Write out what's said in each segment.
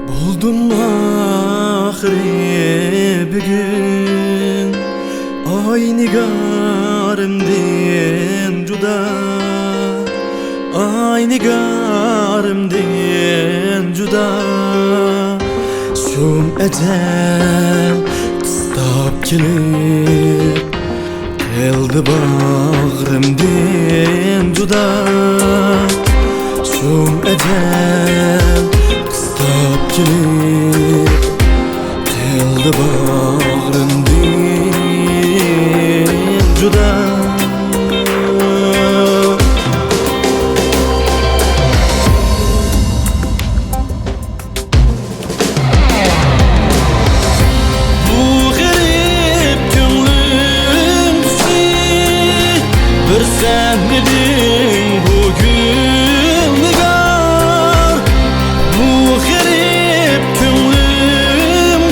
Buldum ahire bir gün Ay nigarımdan juda Ay nigarımdan juda Şum ecel kıstap kelip Keldi bağrımdan juda Şum ecel kıstap kelip Keldi bağrımdan juda Bu garip könlüm bir sen edin bugün nigar Bu garip könlüm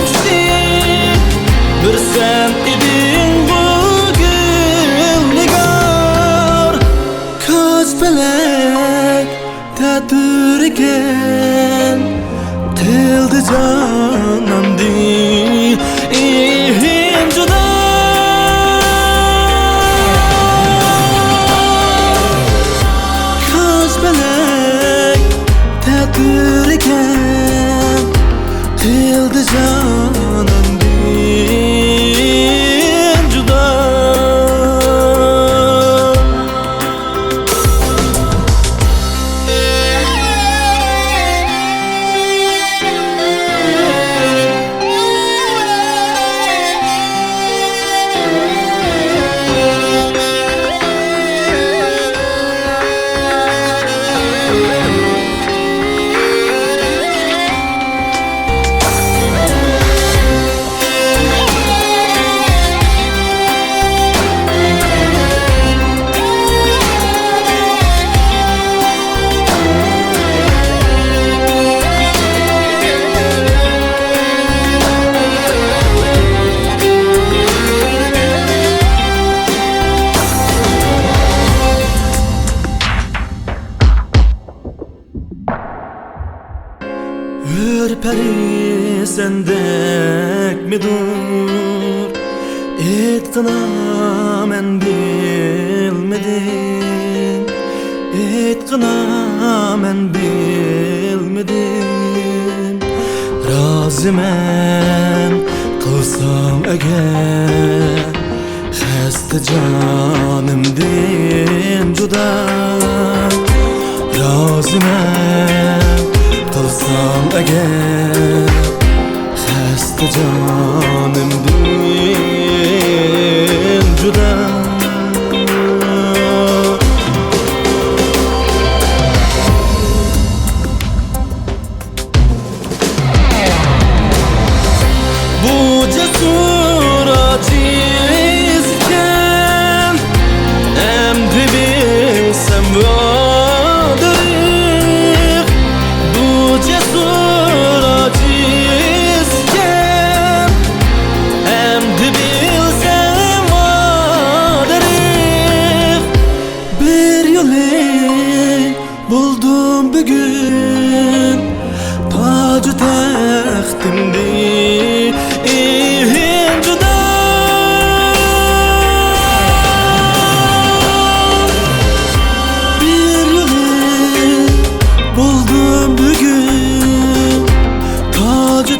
bir sen edin bugün nigar Kaç felek tedbirken Tildi canım değil İhin juda Kaç felek tedbirken Tildi canım değil juda Ürperi sendek mi dur Etqina men bilmedim Etqina men bilmedim Razimen qilsam agar Xasta jonimdan juda Razimen qilsam agar Xasta jonimdan juda Bu cesur acizken Emdi bilsem vardır Bu cesur acizken Emdi bilsem vardır Bir yolu buldum bugün Tacı taxtimdi İhin juda Bir yolu buldum bugün tacı